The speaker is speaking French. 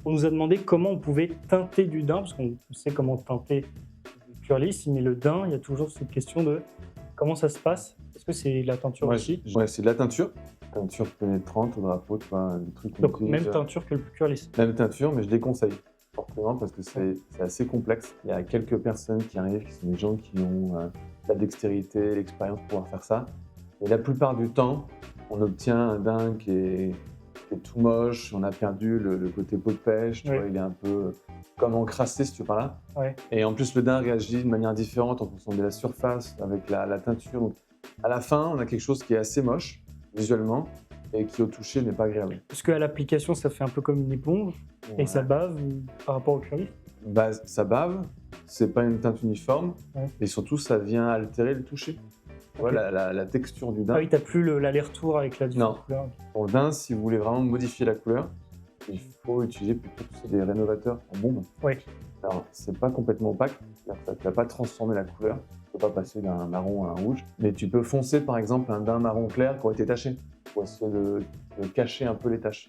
On nous a demandé comment on pouvait teinter du daim, parce qu'on sait comment teinter du cuir lisse, mais le daim, il y a toujours cette question de comment ça se passe. Est-ce que c'est la teinture Ouais, aussi? ouais, c'est de la teinture pénétrante au drapeau, tu vois, des trucs qu'on Donc utilise. même teinture que le cuir lisse. Même teinture, mais je déconseille fortement parce que c'est assez complexe. Il y a quelques personnes qui arrivent, qui sont des gens qui ont la dextérité, l'expérience pour pouvoir faire ça. Et la plupart du temps, on obtient un daim qui est tout moche, on a perdu le côté peau de pêche, tu Ouais. vois, il est un peu comme encrassé, si tu veux par là. Ouais. Et en plus, le daim réagit de manière différente en fonction de la surface avec la teinture. Donc, à la fin, on a quelque chose qui est assez moche visuellement et qui au toucher n'est pas agréable. Est-ce qu'à l'application, ça fait un peu comme une éponge et ça Ouais. bave par rapport au cuir lisse? Bah, ça bave, c'est pas une teinte uniforme, Ouais. et surtout ça vient altérer le toucher. Tu vois, Ok. la texture du Ah daim. oui, t'as plus l'aller-retour avec la Non. différente couleur. Pour le daim, si vous voulez vraiment modifier la couleur, il faut utiliser plutôt des rénovateurs en bombe. Oui. Alors, c'est pas complètement opaque, c'est-à-dire que tu vas pas transformer la couleur, tu peux pas passer d'un marron à un rouge, mais tu peux foncer par exemple un daim marron clair qui aurait été taché, pour essayer de cacher un peu les taches.